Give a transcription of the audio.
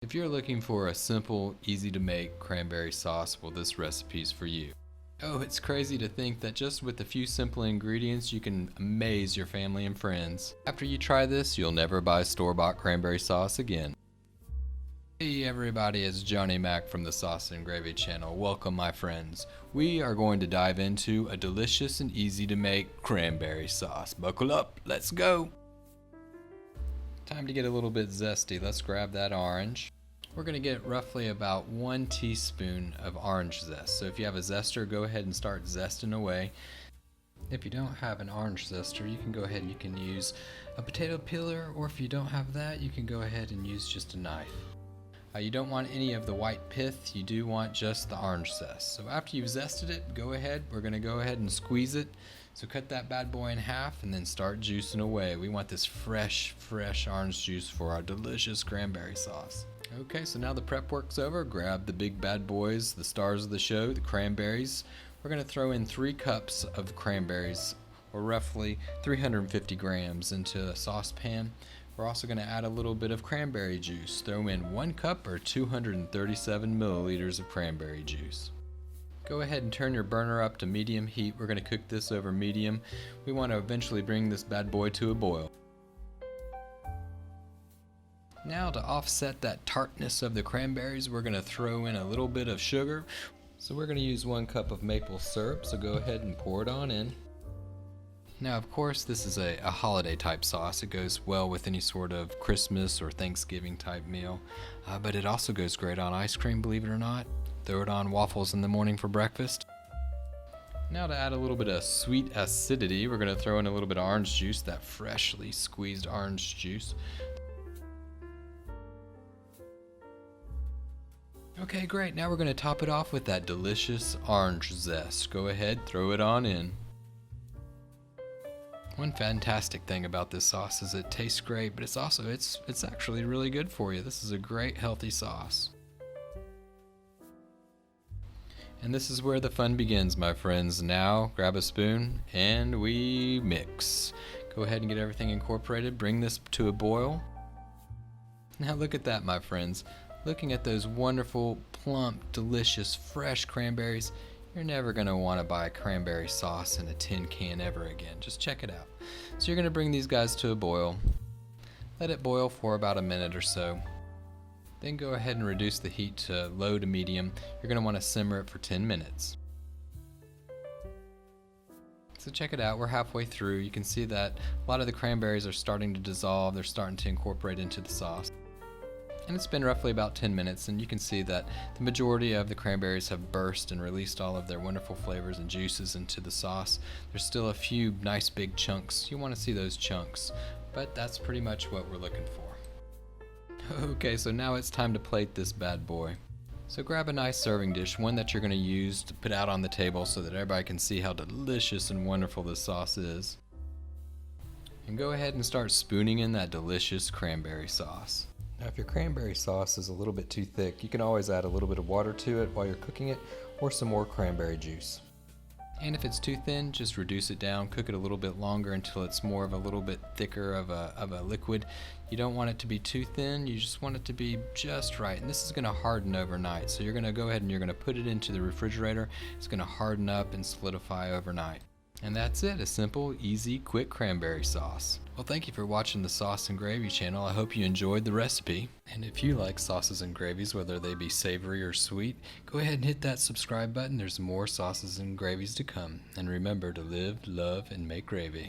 If you're looking for a simple, easy to make cranberry sauce, well, this recipe's for you. Oh, it's crazy to think that just with a few simple ingredients you can amaze your family and friends. After you try this, you'll never buy store-bought cranberry sauce again. Hey everybody, it's Johnny Mac from the Sauce and Gravy channel. Welcome my friends. We are going to dive into a delicious and easy to make cranberry sauce. Buckle up, let's go! Time to get a little bit zesty. Let's grab that orange. We're going to get roughly about 1 teaspoon of orange zest. So if you have a zester, go ahead and start zesting away. If you don't have an orange zester, you can go ahead and you can use a potato peeler, or if you don't have that, you can go ahead and use just a knife. You don't want any of the white pith, you do want just the orange zest. So after you've zested it, go ahead, we're going to go ahead and squeeze it. So cut that bad boy in half and then start juicing away. We want this fresh orange juice for our delicious cranberry sauce. Okay, so now the prep work's over. Grab the big bad boys, the stars of the show, the cranberries. We're going to throw in 3 cups of cranberries, or roughly 350 grams, into a saucepan. We're also going to add a little bit of cranberry juice. Throw in 1 cup or 237 milliliters of cranberry juice. Go ahead and turn your burner up to medium heat. We're going to cook this over medium. We want to eventually bring this bad boy to a boil. Now to offset that tartness of the cranberries, we're going to throw in a little bit of sugar. So we're going to use 1 cup of maple syrup, so go ahead and pour it on in. Now of course this is a holiday type sauce. It goes well with any sort of Christmas or Thanksgiving type meal, but it also goes great on ice cream, believe it or not. Throw it on waffles in the morning for breakfast. Now to add a little bit of sweet acidity, we're going to throw in a little bit of orange juice, that freshly squeezed orange juice. Okay, great. Now we're going to top it off with that delicious orange zest. Go ahead, throw it on in. One fantastic thing about this sauce is it tastes great, but it's actually really good for you. This is a great healthy sauce. And this is where the fun begins, my friends. Now grab a spoon and we mix. Go ahead and get everything incorporated. Bring this to a boil. Now look at that, my friends. Looking at those wonderful, plump, delicious, fresh cranberries, you're never going to want to buy cranberry sauce in a tin can ever again. Just check it out. So you're going to bring these guys to a boil. Let it boil for about a minute or so. Then go ahead and reduce the heat to low to medium. You're going to want to simmer it for 10 minutes. So check it out, we're halfway through. You can see that a lot of the cranberries are starting to dissolve. They're starting to incorporate into the sauce. And it's been roughly about 10 minutes, and you can see that the majority of the cranberries have burst and released all of their wonderful flavors and juices into the sauce. There's still a few nice big chunks. You want to see those chunks, but that's pretty much what we're looking for. Okay, so now it's time to plate this bad boy. So grab a nice serving dish, one that you're going to use to put out on the table so that everybody can see how delicious and wonderful this sauce is. And go ahead and start spooning in that delicious cranberry sauce. Now if your cranberry sauce is a little bit too thick, you can always add a little bit of water to it while you're cooking it, or some more cranberry juice. And if it's too thin, just reduce it down, cook it a little bit longer until it's more of a little bit thicker of a liquid. You don't want it to be too thin, you just want it to be just right. And this is going to harden overnight, so you're going to go ahead and you're going to put it into the refrigerator. It's going to harden up and solidify overnight. And that's it, a simple, easy, quick cranberry sauce. Well, thank you for watching the Sauce and Gravy channel. I hope you enjoyed the recipe. And if you like sauces and gravies, whether they be savory or sweet, go ahead and hit that subscribe button. There's more sauces and gravies to come. And remember to live, love, and make gravy.